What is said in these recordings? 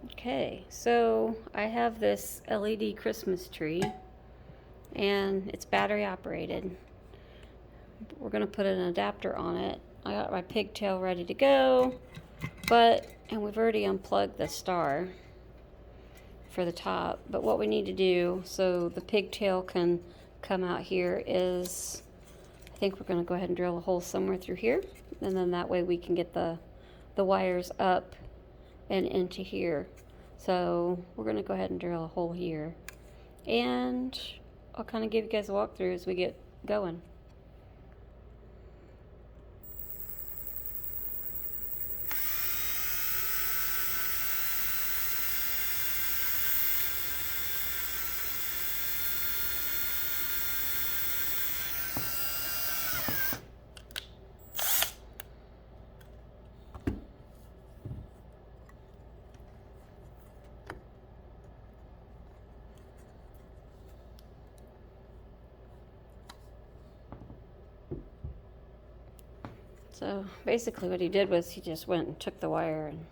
Okay, so I have this LED Christmas tree and it's battery operated. We're gonna put an adapter on it. I got my pigtail ready to go, and we've already unplugged the star for the top. But what we need to do so the pigtail can come out here is, I think we're gonna go ahead and drill a hole somewhere through here. And then that way we can get the wires up and into here. So we're gonna go ahead and drill a hole here. And I'll kind of give you guys a walkthrough as we get going. So basically what he did was he just went and took the wire and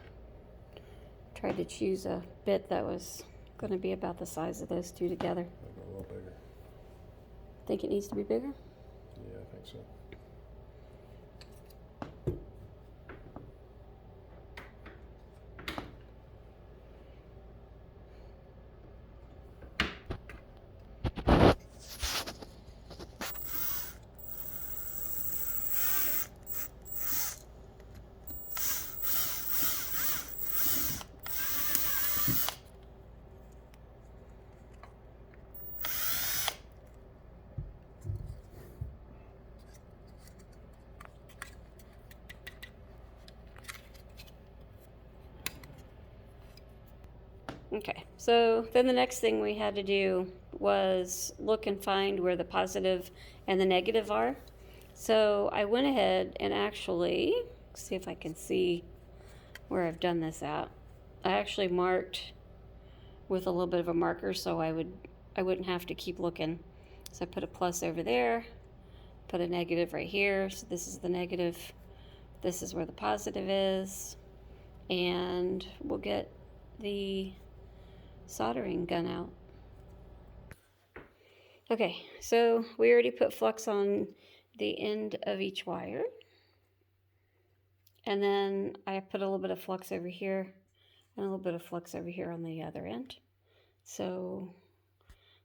tried to choose a bit that was going to be about the size of those two together. Maybe a little bigger. Think it needs to be bigger? Yeah, I think so. Okay, so then the next thing we had to do was look and find where the positive and the negative are. So I went ahead and actually, see if I can see where I've done this at. I actually marked with a little bit of a marker so I wouldn't have to keep looking. So I put a plus over there, put a negative right here. So this is the negative, this is where the positive is, and we'll get the soldering gun out. Okay, so we already put flux on the end of each wire. And then I put a little bit of flux over here and a little bit of flux over here on the other end. So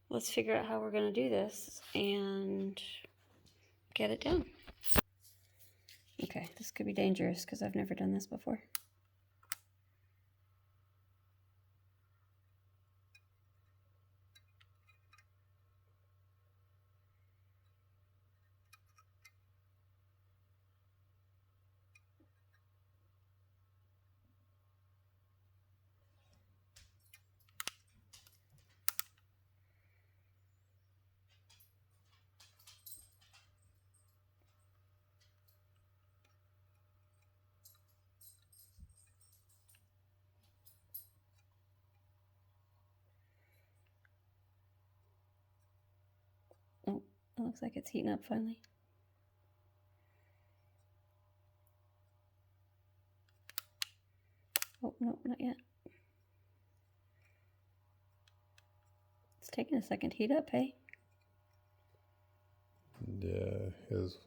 let's figure out how we're going to do this and get it done. Okay, this could be dangerous because I've never done this before. Oh, it looks like it's heating up finally. Oh, no, not yet. It's taking a second to heat up, hey? Yeah, his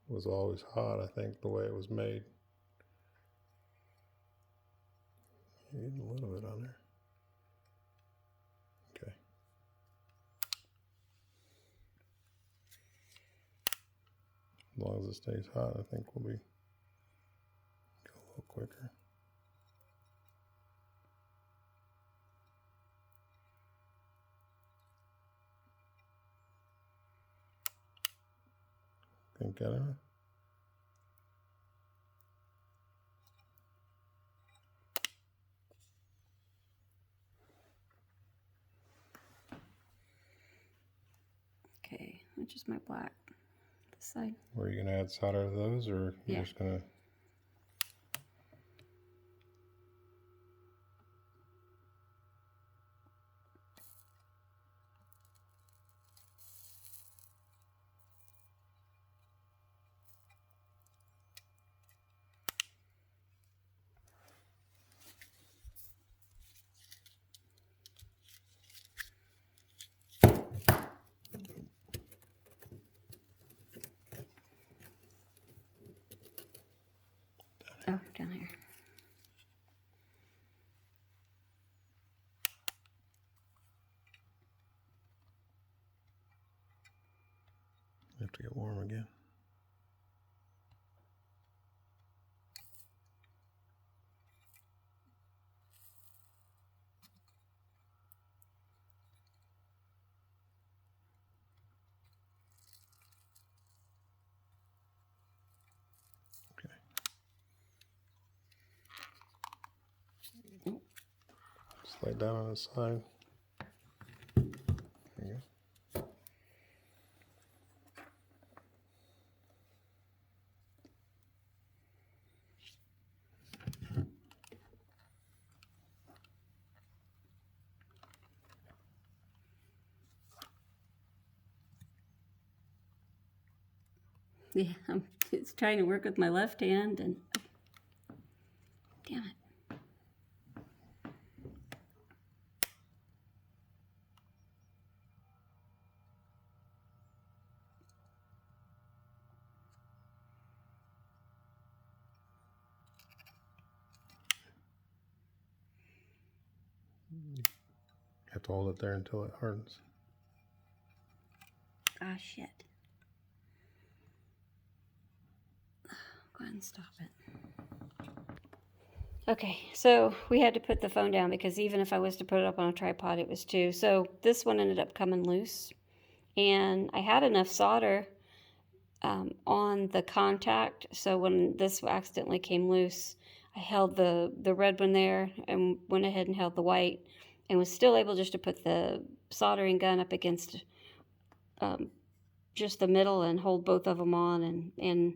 was always hot, I think, the way it was made. You need a little bit on there. Okay. As long as it stays hot, I think we'll go a little quicker. Think that out. Okay, which is my black. This side. Were you gonna add solder to those, or you're Yeah. just gonna? get warm again. Slide down on the side. There you go. Yeah, it's trying to work with my left hand and oh, damn it. You have to hold it there until it hardens. Ah, shit. Go ahead and stop it. Okay, so we had to put the phone down because even if I was to put it up on a tripod, it was too. So this one ended up coming loose. And I had enough solder on the contact, so when this accidentally came loose, I held the red one there and went ahead and held the white and was still able just to put the soldering gun up against just the middle and hold both of them on, and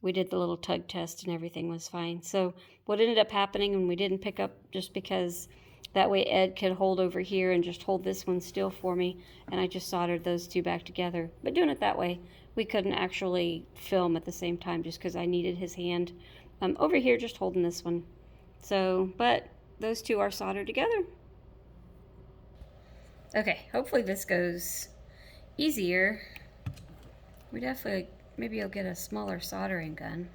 we did the little tug test and everything was fine. So what ended up happening when we didn't pick up, just because that way Ed could hold over here and just hold this one still for me, and I just soldered those two back together. But doing it that way, we couldn't actually film at the same time just because I needed his hand over here just holding this one. So, but those two are soldered together. Okay, hopefully this goes easier. We definitely, maybe I'll get a smaller soldering gun.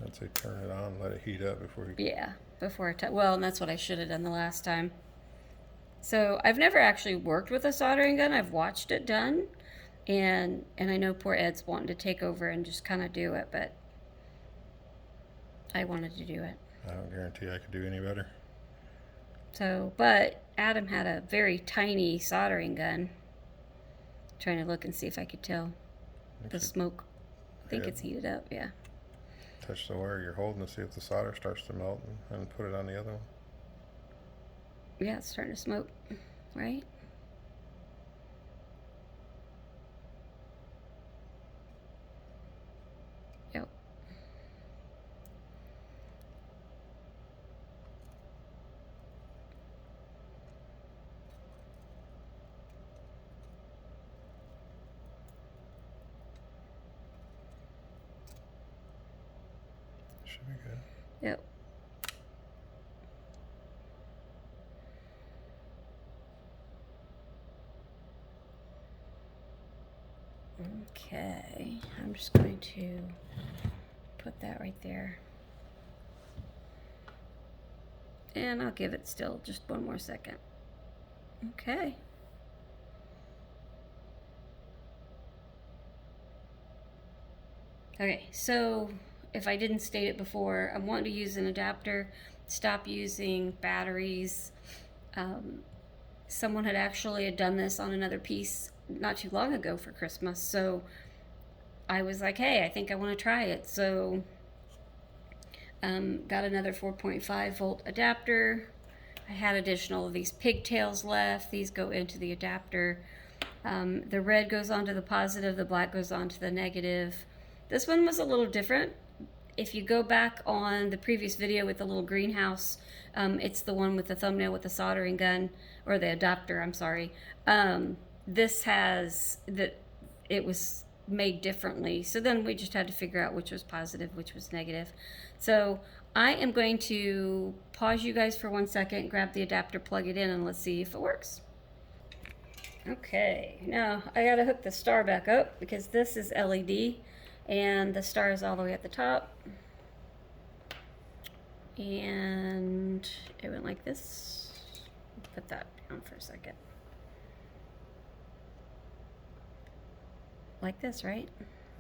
I'd say turn it on, let it heat up before you... Yeah, before well, and that's what I should have done the last time. So I've never actually worked with a soldering gun. I've watched it done, and I know poor Ed's wanting to take over and just kind of do it, but I wanted to do it. I don't guarantee I could do any better. So, but Adam had a very tiny soldering gun. Trying to look and see if I could tell the smoke. I think it's heated up, yeah. Touch the wire you're holding to see if the solder starts to melt and put it on the other one. Yeah, it's starting to smoke, right? Yep. Should be good. Yep. Okay, I'm just going to put that right there. And I'll give it still just one more second. Okay. Okay, so if I didn't state it before, I'm wanting to use an adapter, stop using batteries. Someone had actually done this on another piece not too long ago for Christmas, so I was like, hey, I think I want to try it. So got another 4.5 volt adapter. I had additional of these pigtails left. These go into the adapter. The red goes onto the positive, the black goes onto the negative. This one was a little different. If you go back on the previous video with the little greenhouse, it's the one with the thumbnail with the soldering gun, or the adapter, I'm sorry. This has, that it was made differently. So then we just had to figure out which was positive, which was negative. So I am going to pause you guys for 1 second, grab the adapter, plug it in, and let's see if it works. Okay, now I gotta hook the star back up because this is LED and the star is all the way at the top. And it went like this. Put that down for a second. like this, right?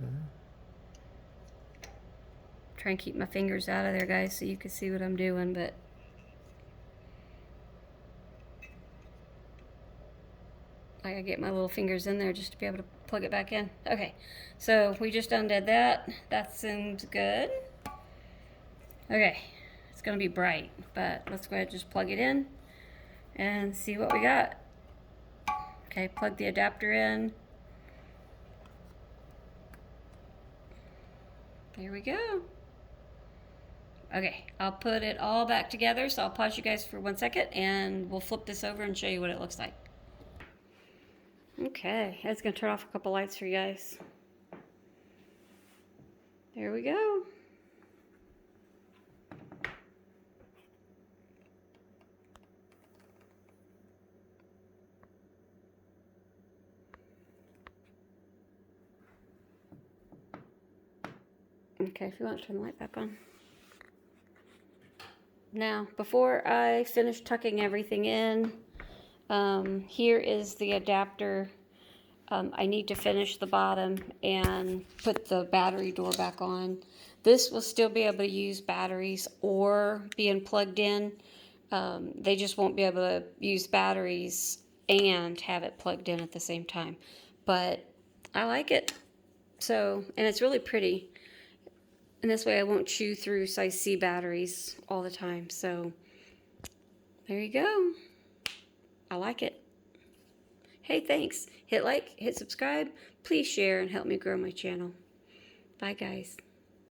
Mhm. Try and keep my fingers out of there, guys, so you can see what I'm doing, but I gotta get my little fingers in there just to be able to plug it back in. Okay, so we just undid that. That seems good. Okay, it's gonna be bright, but let's go ahead and just plug it in and see what we got. Okay, plug the adapter in. There we go. Okay, I'll put it all back together, so I'll pause you guys for 1 second and we'll flip this over and show you what it looks like. Okay, I was gonna turn off a couple lights for you guys. There we go. Okay, if you want to turn the light back on. Now, before I finish tucking everything in, here is the adapter. I need to finish the bottom and put the battery door back on. This will still be able to use batteries or being plugged in. They just won't be able to use batteries and have it plugged in at the same time. But I like it. So, and it's really pretty. And this way I won't chew through size C batteries all the time. So, there you go. I like it. Hey, thanks. Hit like, hit subscribe. Please share and help me grow my channel. Bye, guys.